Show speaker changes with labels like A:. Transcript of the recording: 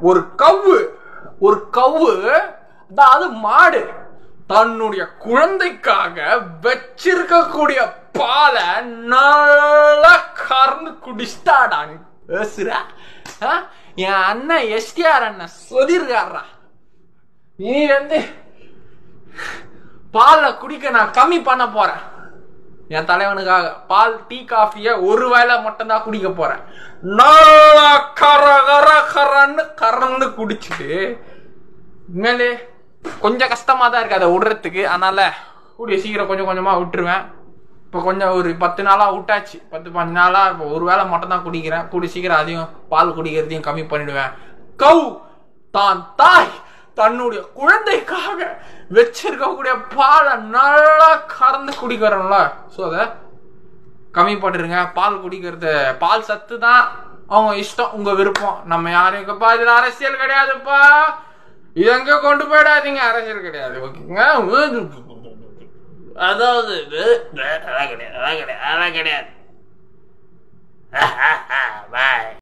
A: ஒரு கவ்வு அதாவது மாடு தன்னுடைய குழந்தைக்காக வச்சிருக்கக்கூடிய பாலை நல்லா கறந்து குடிச்சிட்டாடா. பேசுறா என் அண்ணன் எஸ்டிஆர் அண்ணன் சொல்லிருக்காரா, நீ பாலை குடிக்க நான் கம்மி பண்ண போறேன். என் தலைவனுக்காக பால் டீ காஃபிய ஒரு வேளை மட்டும்தான் குடிக்க போறேன். நல்லா கரன்னு கறந்து குடிச்சுட்டு மேலே கொஞ்சம் கஷ்டமா தான் இருக்கு அதை விடுறதுக்கு. அதனால கூடிய சீக்கிரம் கொஞ்சம் கொஞ்சமா விட்டுருவேன். இப்போ கொஞ்சம் ஒரு 10 நாளா விட்டாச்சு, 10-15 நாளா இப்போ ஒரு வேளை மட்டும் தான் குடிக்கிறேன். கூடிய சீக்கிரம் அதையும் பால் குடிக்கிறதையும் கம்மி பண்ணிடுவேன். கவு தான் தாய் தன்னுடைய குழந்தைக்காக வச்சிருக்கக்கூடிய பாலை நல்லா கறந்து குடிக்கிறோம்ல, ஸோ அதை கம்மி பண்ணிருங்க. பால் குடிக்கிறது, பால் சத்து தான் அவங்க இஷ்டம், உங்க விருப்பம். நம்ம யாருக்குப்பா இதுல அரசியல் கிடையாதுப்பா, இது எங்க கொண்டு போயிடாதீங்க, அரசியல் கிடையாது, ஓகேங்க. அதாவது அதெல்லாம் கிடையாது.